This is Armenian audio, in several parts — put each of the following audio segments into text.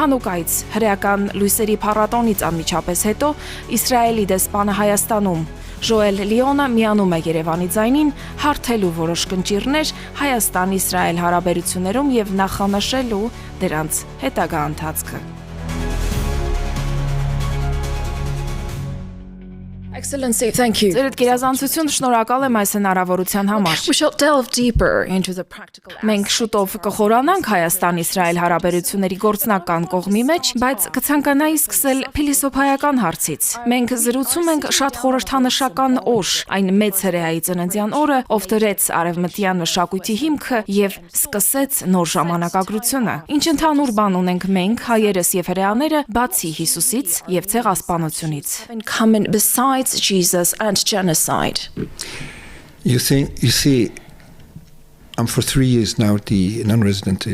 Հանուկայից հրեական լույսերի փառատոնից անմիջապես հետո Իսրայելի դեսպանը Հայաստանում Ժոել Լիոնը միանում է Երևանի ձայնին հարթելու որոշ կնճիռներ Հայաստան-Իսրայել հարաբերություններում եւ նախանշելու դրանց հետագա ընթացքը։ Excellency, thank you. Ձեր գերազանցություն շնորհակալ եմ այս հնարավորության համար։ We shall delve deeper into the practical. Մենք շուտով կխորանանք Հայաստան-Իսրայել հարաբերությունների գործնական կողմի մեջ, բայց կցանկանայի սկսել փիլիսոփայական հարցից։ Մենք զրուցում ենք շատ խորհրդանշական օր, այն մեծ հրեայի ծննդյան օրը, ով դրեց արևմտյան մշակույթի հիմքը եւ սկսեց նոր ժամանակագրությունը։ Ինչ ընդհանուր բան ունենք մենք, հայերս եւ հրեաները, բացի Հիսուսից եւ ցեղասպանությունից։ Coming besides Jesus and genocide. You see, I'm for 3 years now the non-resident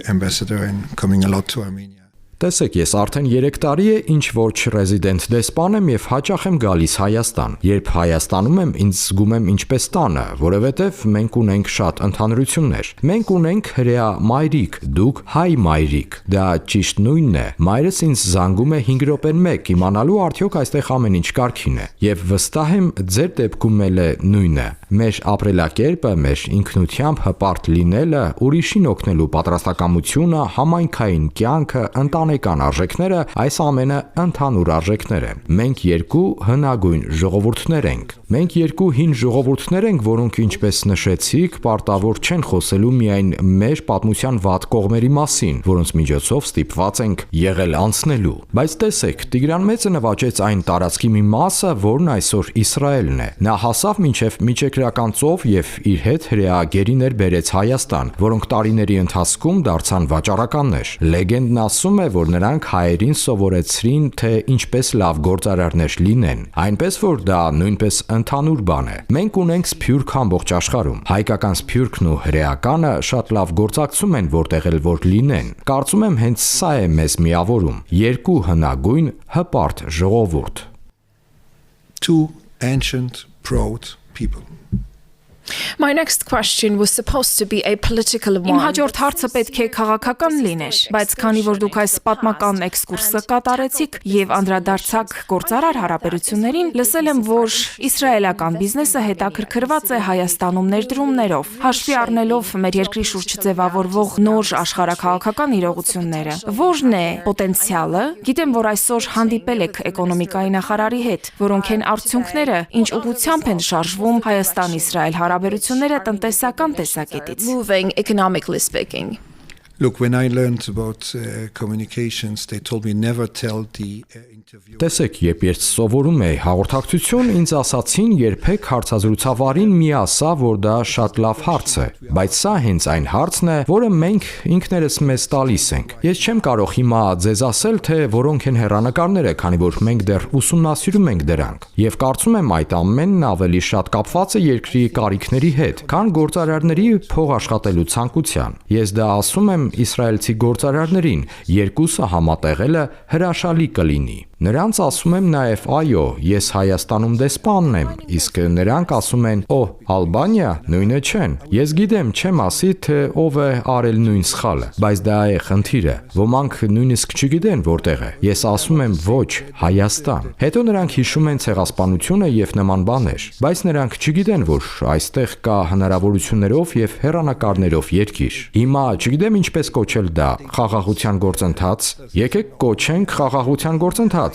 ambassador and coming a lot to Armenia. Տեսեք, ես արդեն 3 տարի է ինչ որ չռեզիդենտ դեսպան եմ եւ հաճախ եմ գալիս Հայաստան։ Երբ Հայաստանում եմ, ինձ զգում եմ ինչպես տանը, որովհետեւ մենք ունենք շատ ընդհանրություններ։ Մենք ունենք հրեա մայրիկ, դուք հայ մայրիկ։ Դա ճիշտ նույնն է։ Մայրս ինձ զանգում է 5 րոպեն 1 իմանալու արդյոք այստեղ ամեն ինչ կարգին է։ Եվ վստահ եմ, ձեր դեպքում էլ է նույնը։ Մեր ապրելակերպը, մեր ինքնությամբ հպարտ լինելը, ուրիշին օգնելու պատրաստակամությունը, համայնքային կյանքը, ընտանեկան արժեքները, այս ամենը ընդհանուր արժեքներ են։ Մենք երկու հնագույն ժողովուրդներ ենք։ Մենք երկու հին ժողովուրդներ ենք, որոնք ինչպես նշեցիք, պարտավոր չեն խոսելու միայն մեր պատմության վատ կողմերի մասին, որոնց միջոցով ստիպված ենք եղել անցնելու։ Բայց տեսեք, Տիգրան Մեծը նվաճեց այն տարածքի մի մասը, որն այսօր Իսրայելն է։ Նա հասավ մինչև միջերկրական ծով եւ իր հետ հրեա գերիներ բերեց Հայաստան, որոնք տարիների ընթացքում դարձան վաճառականներ։ Լեգենդն ասում է, որ նրանք հայերին սովորեցրին, թե ինչպես լավ գործարարներ լինեն, այնպես որ դա նույնպես ընդհանուր բան է։ Մենք ունենք սփյուռք ամբողջ աշխարհում։ Հայկական սփյուռքն ու հրեականը շատ լավ գործակցում են որտեղ էլ որ լինեն։ Կարծում եմ հենց սա է մեզ միավորում։ Երկու հնագույն հպարտ ժողովուրդ։ Two ancient, proud people. My next question was supposed to be a political one. Իմ հաջորդ հարցը պետք է քաղաքական լիներ, բայց քանի որ դուք այս պատմական էքսկուրսը կատարեցիք եւ անդրադարձաք գործարար հարաբերություններին, լսել եմ, որ իսրայելական բիզնեսը հետաքրքրված է Հայաստանում ներդրումներով, հաշվի առնելով մեր երկրի շուրջ ձևավորվող նոր աշխարհաքաղաքական իրողությունները։ Որն է պոտենցիալը։ Գիտեմ, որ այսօր հանդիպել եք էկոնոմիկայի նախարարի հետ, որոնք են արդյունքները, ինչ ուղղությամբ են շարժվում Հայաստան-Իսրայել հարաբերությունները տնտեսական տեսակետից։ Moving economically speaking. Look, when I learned about communications, they told me never tell the interviewer. Տեսեք, երբ սովորում էի հաղորդակցություն, ինձ ասացին երբեք հարցազրույցավարին մի ասա, որ դա շատ լավ հարց է, բայց սա հենց այն հարցն է, որը մենք ինքներս մեզ տալիս ենք։ Ես չեմ կարող հիմա ձեզ ասել, թե որոնք են հեռանկարները, քանի որ մենք դեռ ուսումնասիրում ենք դրանք, եւ կարծում եմ այդ ամենն ավելի շատ կապված է երկրի կարիքների հետ, քան գործարարների փող աշխատելու ցանկության։ Ես դա ասում եմ իսրայելցի գործարարներին, երկուսը համատեղելը հրաշալի կլինի։ Նրանց ասում եմ նաև այո, ես Հայաստանում դեսպանն եմ, իսկ նրանք ասում են, օ, Ալբանիա, նույնը չեն։ Ես գիտեմ, չեմ ասի, թե ով է արել նույն սխալը, բայց դա է խնդիրը։ Ոմանք նույնիսկ չգիտեն որտեղ է։ Ես ասում եմ ոչ, Հայաստան։ Հետո նրանք հիշում են ցեղասպանությունը եւ նման բաներ, բայց նրանք չգիտեն, որ այստեղ կա հնարավորություններով եւ հեռանկարներով երկիր։ Հիմա չգիտեմ ինչպես կոչել դա, խաղաղության գործընթաց։ Եկեք կոչենք խաղաղության գործընթաց,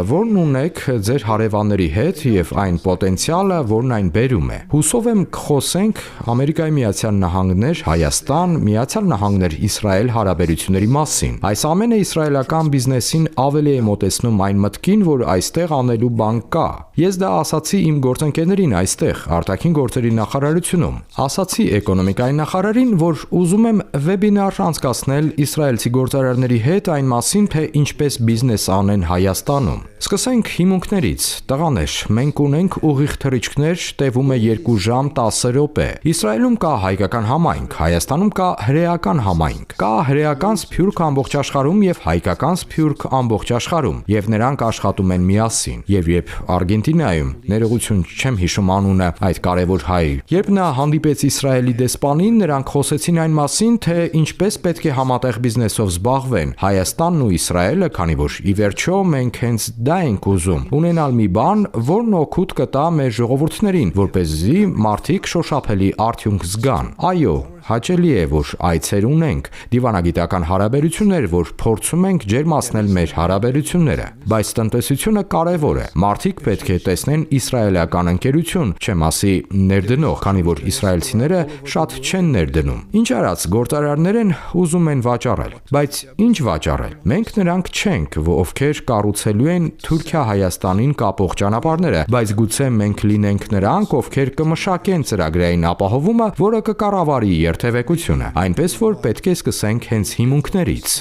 որն ունեք ձեր հարևանների հետ եւ այն պոտենցիալը, որն այն բերում է։ Հուսով եմ կխոսենք Ամերիկայի Միացյալ Նահանգներ, Հայաստան, Միացյալ Նահանգներ, Իսրայել հարաբերությունների մասին։ Այս ամենը իսրայելական բիզնեսին ավելի է մոտեցնում այն մտքին, որ այստեղ անելու բան կա։ Ես դա ասացի իմ գործընկերներին այստեղ, արտաքին գործերի նախարարությունում։ Ասացի էկոնոմիկայի նախարարին, որ ուզում եմ վեբինար անցկացնել իսրայելցի գործարարների հետ այն մասին, թե ինչպես բիզնես անեն Հայաստանում։ Սկսենք հիմունքներից։ Տղաներ, մենք ունենք ուղիղ թռիչքներ, տևում է 2 ժամ 10 րոպե։ Իսրայելում կա հայկական համայնք, Հայաստանում կա հրեական համայնք։ Կա հրեական սփյուռք ամբողջ աշխարհում եւ հայկական սփյուռք ամբողջ աշխարհում, եւ նրանք աշխատում են միասին։ Եվ երբ Արգենտինայում, ներողություն չեմ հիշում անունը այդ կարևոր հայ, երբ նա հանդիպեց Իսրայելի դեսպանին, նրանք խոսեցին այն մասին, թե ինչպես պետք է համատեղ բիզնեսով զբաղվեն Հայաստանն ու Իսրայելը, քանի որ ի վերջո մենք հենց դա ենք ուզում՝ ունենալ մի բան, որն օգուտ կտա մեր ժողովուրդներին, որպեսզի մարդիկ շոշափելի արդյունք զգան։ Այո, հաճելի է, որ այցեր ունենք, դիվանագիտական հարաբերություններ, որ փորձում ենք ջերմացնել մեր հարաբերությունները, բայց տնտեսությունը կարևոր է։ Մարդիկ պետք է տեսնեն իսրայելական ընկերություն, չեմ ասի ներդնող, քանի որ իսրայելցիները շատ չեն ներդնում։ Ինչ արած, գործարարներ են ուզում են վաճառել, բայց ինչ վաճառել։ Մենք նրանք չենք, ովքեր կառուցելու են Թուրքիա-Հայաստանին կապող ճանապարհները, բայց գուցե մենք լինենք նրանք, ովքեր կմշակեն ծրագրային ապահովումը, որը կկառավարի երթևեկությունը, այնպես որ պետք է սկսենք հենց հիմունքներից։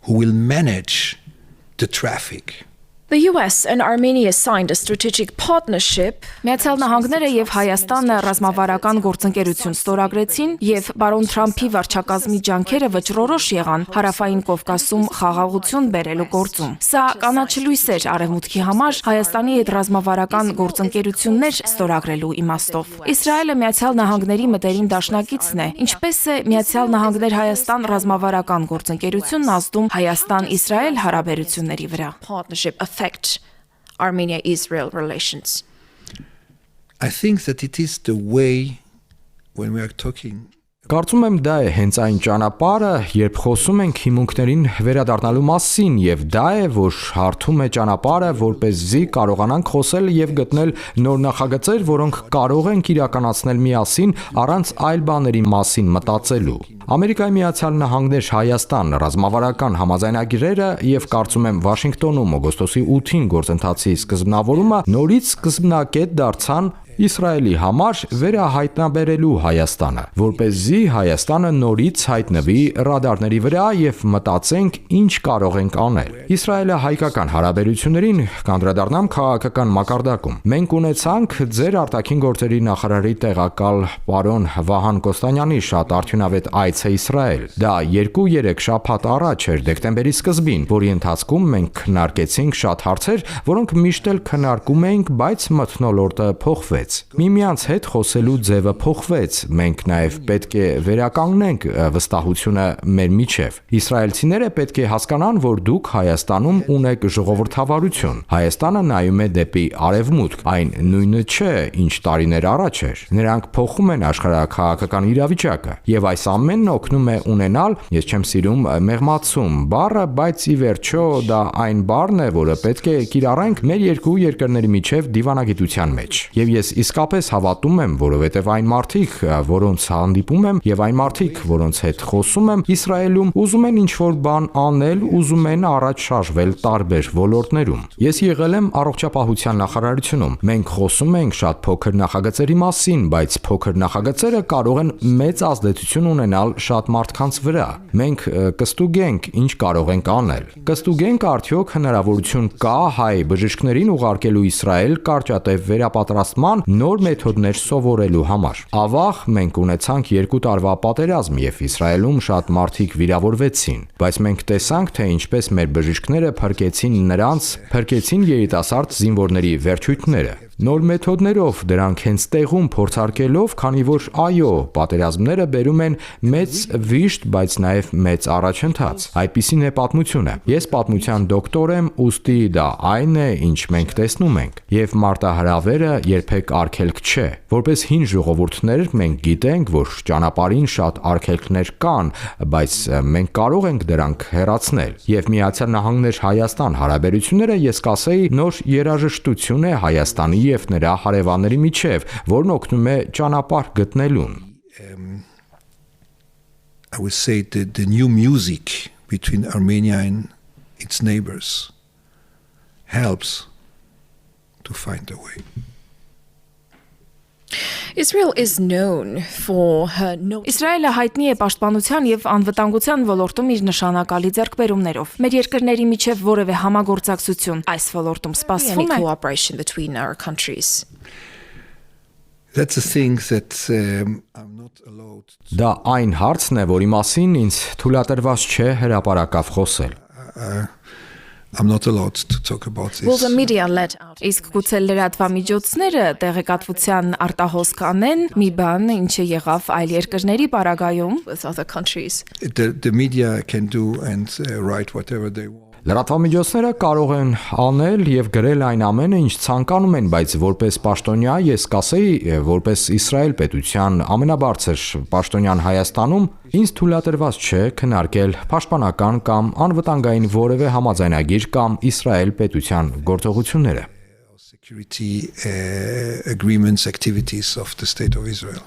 Who will manage the traffic. The US and Armenia signed a strategic partnership. Միացյալ Նահանգները եւ Հայաստանը ռազմավարական գործընկերություն ստորագրեցին եւ բարոն Թրամփի վարչակազմի ջանքերը վճռորոշ եղան Հարավային Կովկասում խաղաղություն բերելու գործում։ Սա կանաչլույս էր Արևմուտքի համար Հայաստանի հետ ռազմավարական գործընկերություններ ստորագրելու իմաստով։ Իսրայելը Միացյալ Նահանգների մտերիմ դաշնակիցն է, ինչպես է Միացյալ Նահանգներ-Հայաստան ռազմավարական գործընկերությունն ազդում Հայաստան-Իսրայել հարաբերությունների վրա։ Partnership affect Armenia-Israel relations. I think that it is the way when we are talking. Կարծում եմ դա է հենց այն ճանապարհը, երբ խոսում ենք հիմունքներին վերադառնալու մասին, եւ դա է, որ հարթում է ճանապարհը, որպեսզի կարողանանք խոսել եւ գտնել նոր նախագծեր, որոնք կարող ենք իրականացնել միասին առանց այլ բաների մասին մտածելու։ Ամերիկայի Միացյալ Նահանգներ Հայաստան ռազմավարական համաձայնագրերը եւ կարծում եմ Վաշինգտոնում օգոստոսի 8-ին գործընթացի սկզբնավորումը նորից սկզբնակետ դարձան Իսրայելի համար վերահայտնաբերելու Հայաստանը, որպեսզի Հայաստանը նորից հայտնվի ռադարների վրա եւ մտածենք ինչ կարող ենք անել։ Իսրայելը հայկական հարաբերություններին կանդրադառնամ քաղաքական մակարդակում։ Մենք ունեցանք ձեր արտաքին գործերի նախարարի տեղակալ պարոն Վահան Կոստանյանի շատ արդյունավետ այցը Իսրայել։ Դա 2-3 շաբաթ առաջ էր դեկտեմբերի սկզբին, որի ընթացքում մենք քննարկեցինք շատ հարցեր, որոնք միշտ էլ քննարկում էինք, բայց մթնոլորտը փոխվեց։ Միմյանց հետ խոսելու ձևը փոխվեց։ Մենք նաև պետք է վերականգնենք վստահությունը մեր միջև։ Իսրայելցիները պետք է հասկանան, որ դուք Հայաստանում ունեք ժողովրդավարություն։ Հայաստանը նայում է դեպի արևմուտք, այն նույնը չէ, ինչ տարիներ առաջ էր։ Նրանք փոխում են աշխարհաքաղաքական իրավիճակը, եւ այս ամենն օգնում է ունենալ, ես չեմ սիրում մեղմացում բառը, բայց ի վերջո դա այն բառն է, որը պետք է կիրառենք մեր երկու երկրների միջև դիվանագիտության մեջ։ Եվ ես իսկապես հավատում եմ, որովհետև այն մարդիկ, որոնց հանդիպում եմ, եւ այն մարդիկ, որոնց հետ խոսում եմ, Իսրայելում ուզում են ինչ-որ բան անել, ուզում են առաջ շարժվել տարբեր ոլորտներում։ Ես եղել եմ առողջապահության նախարարությունում։ Մենք խոսում ենք շատ փոքր նախագծերի մասին, բայց փոքր նախագծերը կարող են մեծ ազդեցություն ունենալ շատ մարդկանց վրա։ Մենք կստուգենք ինչ կարող ենք անել։ Կստուգենք արդյոք հնարավորություն կա հայ բժիշկներին ուղարկելու Իսրայել կարճատև վերապատրաստման նոր մեթոդներ սովորելու համար։ Ավաղ մենք ունեցանք 2 տարվա պատերազմ եւ Իսրայելում շատ մարդիկ վիրավորվեցին, բայց մենք տեսանք, թե ինչպես մեր բժիշկները փրկեցին երիտասարդ զինվորների վերջույթները։ Նոր մեթոդներով, դրանք հենց տեղում փորձարկելով, քանի որ այո, պատերազմները բերում են մեծ վիշտ, բայց նաև մեծ առաջընթաց։ Այդպիսին է պատմությունը։ Ես պատմության դոկտոր եմ, ուստի դա այն է, ինչ մենք տեսնում ենք։ Եվ մարտահրավերը երբեք արգելք չէ։ Որպես հին ժողովուրդներ մենք գիտենք, որ ճանապարհին շատ արգելքներ կան, բայց մենք կարող ենք դրանք հեռացնել։ Եվ Միացյալ Նահանգներ Հայաստան հարաբերությունները, ես կասեի, նոր երաժշտություն է Հայաստանի եւ նրա հարևանների միջև, որն օգնում է ճանապարհ գտնելուն։ I would say the new music between Armenia and its neighbors helps to find a way. Israel is known for her Իսրայելը հայտնի է պաշտպանության եւ անվտանգության ոլորտում իր նշանակալի ձեռքբերումներով։ Մեր երկրների միջև որևէ համագործակցություն այս ոլորտում սպասվում է cooperation between our countries. That's a thing that I'm not allowed. Դա այն հարցն է, որի մասին ինձ թույլատրված չէ հրապարակավ խոսել։ I'm not allowed to talk about Will the this. media let out Իսկ գուցե լրատվամիջոցները տեղեկատվության արտահոս կանեն մի բան, ինչը եղավ այլ երկրների պարագայում։ with other countries? The media can do and write whatever they want. Լրատվամիջոցները կարող են անել եւ գրել այն ամենը, ինչ ցանկանում են, բայց որպես պաշտոնյա ես կասեի, որպես Իսրայել պետության ամենաբարձր պաշտոնյան Հայաստանում, ինձ թույլատրված չէ քննարկել պաշտպանական կամ անվտանգային որևէ համաձայնագիր կամ Իսրայել պետության գործողությունները։ Security agreements, activities of the State of Israel.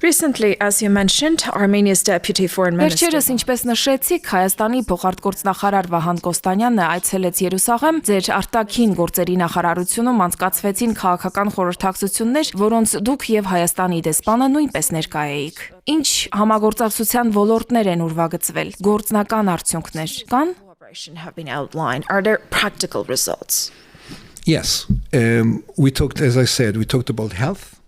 Recently, as you mentioned, Armenia's deputy foreign minister Վերջերս, ինչպես նշեցիք, Հայաստանի փոխարտգործնախարար Վահան Կոստանյանը այցելեց Երուսաղեմ, ձեր արտաքին գործերի նախարարությունում անցկացվեցին քաղաքական խորհրդակցություններ, որոնց դուք եւ Հայաստանի դեսպանը նույնպես ներկա էիք։ Ինչ համագործակցության ոլորտներ են ուրվագծվել, գործնական արդյունքներ կան։ cooperation have been outlined. Are there practical results? Yes, we talked, as I said, we talked about health.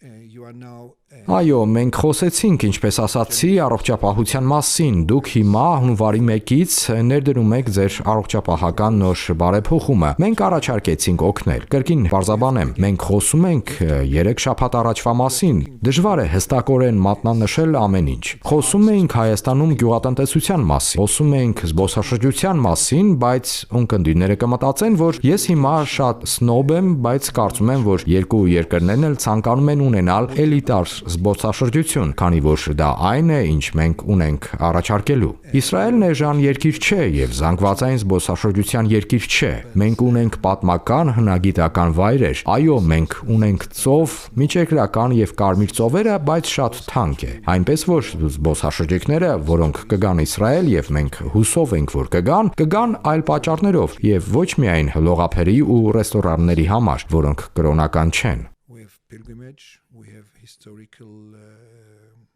You are now. Այո, մենք խոսեցինք, ինչպես ասացի, առողջապահության մասին։ Դուք հիմա հունվարի 1-ից ներդրում եք ձեր առողջապահական նոր բարեփոխումը։ Մենք առաջարկեցինք օգնել։ Կրկին բարձաբանեմ, մենք խոսում ենք 3 շաբաթ առաջվա մասին։ Դժվար է հստակորեն մատնանշել ամեն ինչ։ Խոսում էինք Հայաստանում գյուղատնտեսության մասին, խոսում էինք զբոսաշրջության մասին, բայց ունկնդիրները կմտածեն, որ ես հիմա շատ սնոբ եմ, բայց կարծում եմ, որ երկու երկրներն էլ ցանկանում են ունենալ էլիտար զբոսաշրջություն, քանի որ դա այն է, ինչ մենք ունենք առաջարկելու։ Իսրայելն էժան երկիր չէ եւ զանգվածային զբոսաշրջության երկիր չէ։ Մենք ունենք պատմական հնագիտական վայրեր։ Այո, մենք ունենք ծով, միջերկրական եւ կարմիր ծովերը, բայց շատ թանկ է։ Այնպես որ զբոսաշրջիկները, որոնք կգան Իսրայել եւ մենք հուսով ենք, որ կգան այլ պատճառներով եւ ոչ միայն լողափերի ու ռեստորանների համար, որոնք կրոնական չեն։ We have pilgrimage, we have historical,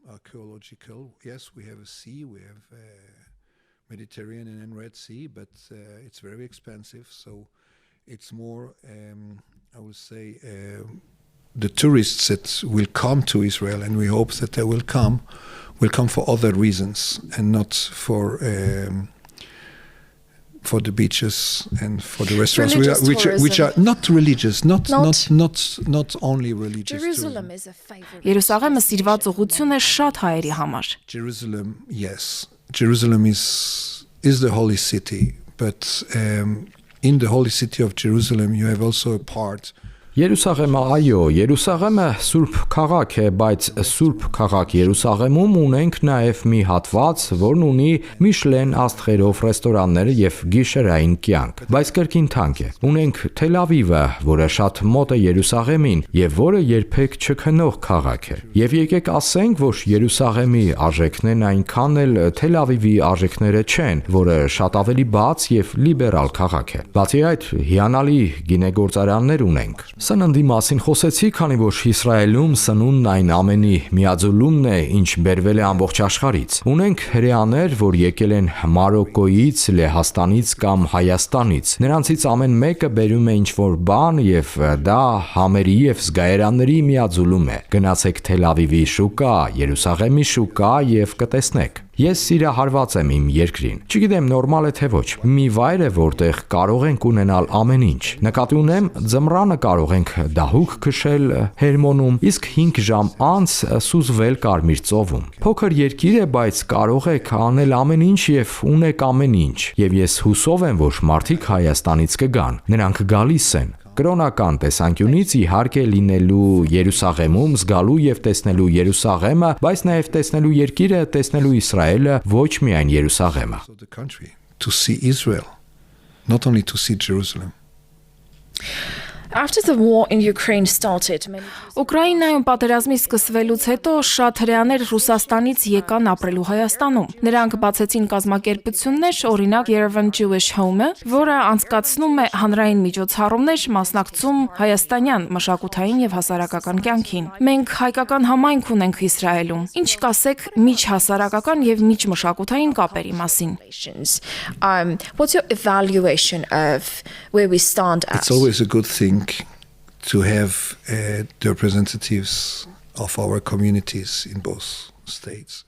archaeological. Yes, we have a sea, we have Mediterranean and Red Sea, but it's very expensive. So it's more, I would say, the tourists that will come to Israel, and we hope that they will come for other reasons and not for the beaches and for the restaurants, which are not religious, not only religious. Jerusalem is a favorite. Երուսաղեմը սիրված ուղղություն է շատ հայերի համար։ Jerusalem, yes, Jerusalem is the holy city, but in the holy city of Jerusalem, you have also a part. Երուսաղեմը, այո, Երուսաղեմը սուրբ քաղաք է, բայց սուրբ քաղաք Երուսաղեմում ունենք նաև մի հատված, որն ունի Միշլեն աստղերով ռեստորաններ եւ գիշերային կյանք, բայց կրկին թանկ է։ Ունենք Թել Ավիվը, որը շատ մոտ է Երուսաղեմին եւ որը երբեք չքնող քաղաք է։ Եվ եկեք ասենք, որ Երուսաղեմի արժեքներն այնքան էլ Թել Ավիվի արժեքները չեն, որը շատ ավելի բաց եւ լիբերալ քաղաք է։ Բացի այդ, հիանալի գինեգործարաններ ունենք։ Սննդի մասին խոսեցի, քանի որ Իսրայելում սնունդն այն ամենի միաձուլումն է, ինչ բերվել է ամբողջ աշխարհից։ Ունենք հրեաներ, որ եկել են Մարոկոյից, Լեհաստանից կամ Հայաստանից։ Նրանցից ամեն մեկը բերում է ինչ-որ բան եւ դա համերի եւ զգայարանների միաձուլում է։ Գնացեք Թել Ավիվի շուկա, Երուսաղեմի շուկա եւ կտեսնեք։ Ես սիրահարված եմ իմ երկրին։ Չգիտեմ նորմալ է թե ոչ։ Մի վայր է, որտեղ կարող ենք ունենալ ամեն ինչ։ Նկատի ունեմ, ձմռանը կարող ենք դահուկ քշել Հերմոնում, իսկ 5 ժամ անց սուզվել Կարմիր ծովում։ Փոքր երկիր է, բայց կարող եք անել ամեն ինչ եւ ունեք ամեն ինչ։ Եվ ես հուսով եմ, որ մարդիկ Հայաստանից կգան։ Նրանք գալիս են։ Կրոնական տեսանկյունից իհարկե լինելու Երուսաղեմում, զգալու եւ տեսնելու Երուսաղեմը, բայց նաեւ տեսնելու երկիրը, տեսնելու Իսրայելը, ոչ միայն Երուսաղեմը։ So the country, to see Israel, not only to see Jerusalem. After the war in Ukraine started, many Ուկրաինայում պատերազմի սկսվելուց հետո շատ հրեաներ Ռուսաստանից եկան ապրելու Հայաստանում։ Նրանք բացեցին կազմակերպություններ, օրինակ Yerevan Jewish Home-ը, որը անցկացնում է հանրային միջոցառումներ, մասնակցում հայաստանյան մշակութային եւ հասարակական կյանքին։ Մենք հայկական համայնք ունենք Իսրայելում։ Ինչ կասեք միջհասարակական եւ միջմշակութային կապերի մասին։ relations. What's your evaluation of where we stand at? It's always a good thing to have the representatives of our communities in both states.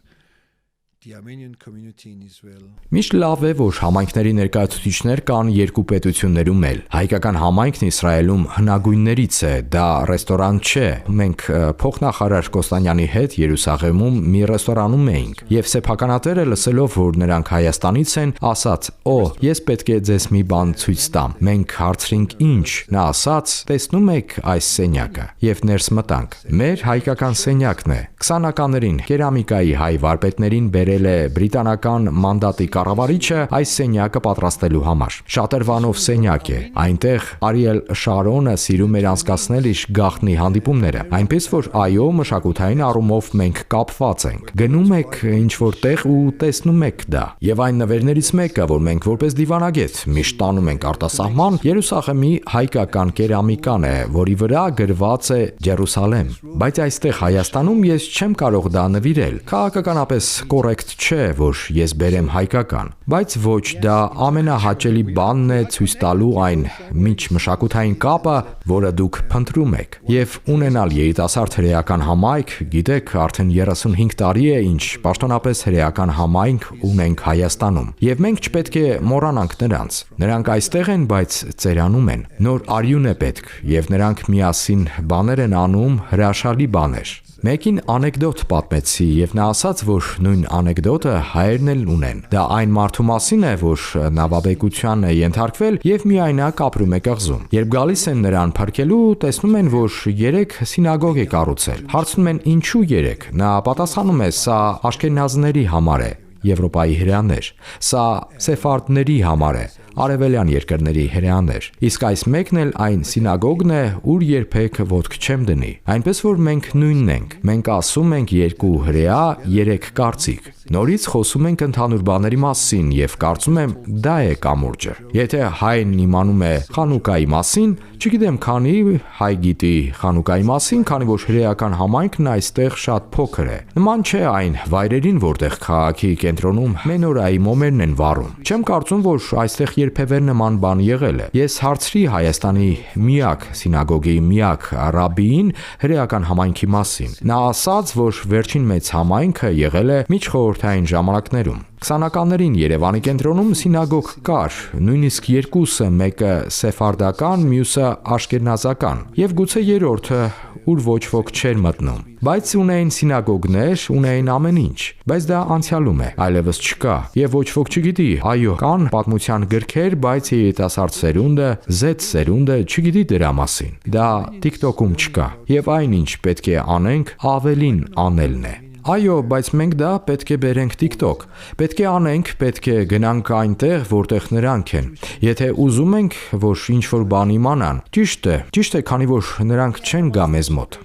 the Armenian community in Israel. Միշտ լավ է, որ համայնքների ներկայացուցիչներ կան երկու պետություններում էլ։ Հայկական համայնքն Իսրայելում հնագույններից է, դա ռեստորան չէ։ Մենք փոխնախարար Կոստանյանի հետ Երուսաղեմում մի ռեստորանում էինք, եւ սեփականատերը լսելով, որ նրանք Հայաստանից են, ասաց. «Օ, ես պետք է ձեզ մի բան ցույց տամ»։ Մենք հարցրինք. «Ինչ»։ Նա ասաց. «Տեսնում եք այս սենյակը»։ Եվ ներս մտանք։ Մեր հայկական սենյակն է։ 20-ականներին կերամիկայի հայ վարպետներին բերել է բրիտանական մանդատի կառավարիչը այս սենյակը պատրաստելու համար։ Շատրվանով սենյակ է։ Այնտեղ Արիել Շարոնը սիրում էր անցկացնել իր գաղտնի հանդիպումները։ Այնպես որ այո, մշակութային առումով մենք կապված ենք։ Գնում եք ինչ-որ տեղ ու տեսնում եք դա։ Եվ այն նվերներից մեկը, որ մենք որպես դիվանագետ միշտ տանում ենք արտասահման, Երուսաղեմի հայկական կերամիկան է, որի վրա գրված է Ջերուսալեմ։ Բայց այստեղ Հայաստանում ես չեմ կարող դա նվիրել։ Քաղաքականապես կոռեկտ չէ, որ ես բերեմ հայկական, բայց ոչ, դա ամենահաճելի բանն է ցույց տալու այն միջմշակութային կապը, որը դուք փնտրում եք։ Եվ ունենալ երիտասարդ հրեական համայնք, գիտեք, արդեն 35 տարի է, ինչ պաշտոնապես հրեական համայնք ունենք Հայաստանում։ Եվ մենք չպետք է մոռանանք նրանց։ Նրանք այստեղ են, բայց ծերանում են։ Նոր արյուն է պետք, եւ նրանք միասին բաներ են անում, հրաշալի բաներ։ Մեկին անեկդոտ պատմեցի եւ նա ասաց, որ նույն անեկդոտը հայերն էլ ունեն։ Դա այն մարդու մասին է, որ նավաբեկության է ենթարկվել եւ միայնակ ապրում է կղզում։ Երբ գալիս են նրան փրկելու, տեսնում են, որ 3 սինագոգ է կառուցել։ Հարցնում են ինչու 3։ Նա պատասխանում է. սա աշքենազների համար է, Եվրոպայի հրեաներ։ Սա սեֆարդների համար է, արևելյան երկրների հրեաներ։ Իսկ այս մեկն էլ այն սինագոգն է, ուր երբեք ոտք չեմ դնի։ Այնպես որ մենք նույնն ենք։ Մենք ասում ենք 2 հրեա, 3 կարծիք։ Նորից խոսում ենք ընդհանուր բաների մասին եւ կարծում եմ դա է կամուրջը։ Եթե հայն իմանում է Խանուկայի մասին, չգիտեմ քանի հայ գիտի Խանուկայի մասին, քանի որ հրեական համայնքն այստեղ շատ փոքր է։ Նման չէ այն վայրերին, որտեղ քաղաքի կենտրոնում մենորայի մոմերն են վառում։ Չեմ կարծում, որ այստեղ երբևէ նման բան եղել է։ Ես հարցրի Հայաստանի միակ սինագոգի միակ ռաբբիին հրեական համայնքի մասին։ Նա ասաց, որ վերջին մեծ համայնքը եղել է միջխորհրդային ժամանակներում։ 20-ականներին Երևանի կենտրոնում սինագոգ կար, նույնիսկ 2-ը, մեկը սեֆարդական, մյուսը աշքենազական, եւ գուցե երրորդը, ուր ոչ ոք չէր մտնում։ Բայց ունեին սինագոգներ, ունեին ամեն ինչ, բայց դա անցյալում է, այլևս չկա, եւ ոչ ոք չգիտի։ Այո, կան պատմության գրքեր, բայց երիտասարդ սերունդը, Z սերունդը չգիտի դրա մասին։ Դա TikTok-ում չկա, եւ այնինչ պետք է անենք, ավելին անելն է։ Այո, բայց մենք դա պետք է բերենք TikTok։ Պետք է անենք, պետք է գնանք այնտեղ, որտեղ նրանք են։ Եթե ուզում ենք, որ ինչ-որ բան իմանան, ճիշտ է, քանի որ նրանք չեն գա մեզ մոտ։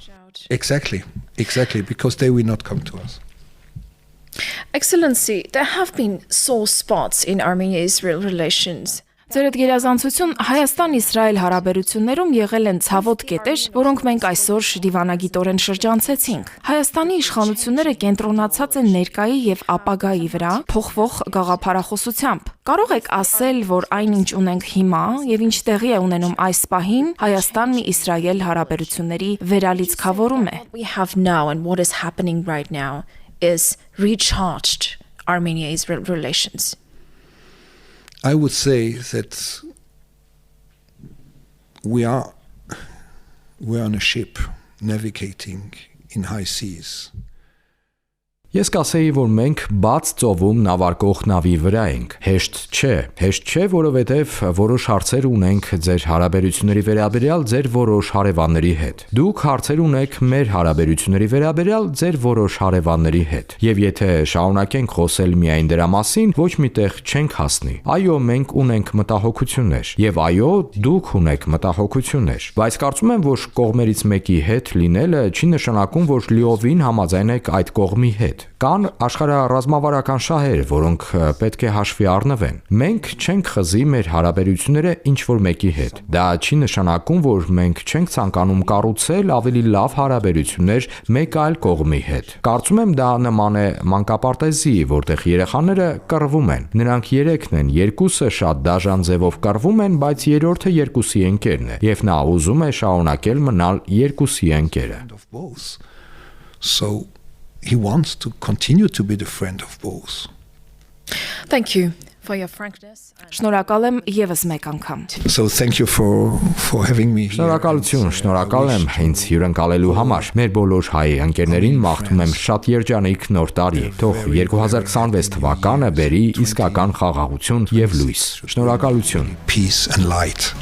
Exactly, because they will not come to us. Excellency, there have been sore spots in Armenia-Israel relations. Ձերդ գերազանցություն Հայաստան-Իսրայել հարաբերություններում եղել են ցավոտ կետեր, որոնք մենք այսօր դիվանագիտորեն շրջանցեցինք։ Հայաստանի իշխանությունները կենտրոնացած են ներկայի եւ ապագայի վրա փոխվող գաղափարախոսությամբ։ Կարող եք ասել, որ այն ինչ ունենք հիմա եւ ինչ տեղի է ունենում այս պահին Հայաստան-Իսրայել հարաբերությունների վերալիցքավորում է։ What we have now and what is happening right now is recharged Armenia-Israel relations. I would say that we are on a ship navigating in high seas. Ես կասեի, որ մենք բաց ծովում նավարկող նավի վրա ենք։ Հեշտ չէ, որովհետև որոշ հարցեր ունենք ձեր հարաբերությունների վերաբերյալ ձեր որոշ հարևանների հետ։ Դուք հարցեր ունեք մեր հարաբերությունների վերաբերյալ ձեր որոշ հարևանների հետ։ Եվ եթե շարունակենք խոսել միայն դրա մասին, ոչ միտեղ չենք հասնի։ Այո, մենք ունենք մտահոգություններ, եւ այո, դուք ունեք մտահոգություններ, բայց կարծում եմ, որ կողմերից մեկի հետ լինելը չի նշանակում, որ լիովին համաձայն եք այդ կողմի հետ։ Կան աշխարհառազմավարական շահեր, որոնք պետք է հաշվի առնվեն։ Մենք չենք խզի մեր հարաբերությունները ինչ-որ մեկի հետ։ Դա չի նշանակում, որ մենք չենք ցանկանում կառուցել ավելի լավ հարաբերություններ մեկ այլ կողմի հետ։ Կարծում եմ դա նման է մանկապարտեզի, որտեղ երեխաները կռվում են։ Նրանք 3-ն են, 2-ը շատ դաժան ձևով կռվում են, բայց երրորդը 2-ի ընկերն է, եւ նա ուզում է շարունակել մնալ 2-ի ընկերը։ So he wants to continue to be the friend of both. Thank you for your frankness. Շնորհակալ եմ եւս մեկ անգամ։ So thank you for having me here. Շնորհակալություն, շնորհակալ եմ ինձ հյուրընկալելու համար։ Մեր բոլոր հայ ընկերներին մաղթում եմ շատ երջանիկ նոր տարի։ Թող 2026 թվականը բերի իսկական խաղաղություն եւ լույս։ Շնորհակալություն։ Peace and light.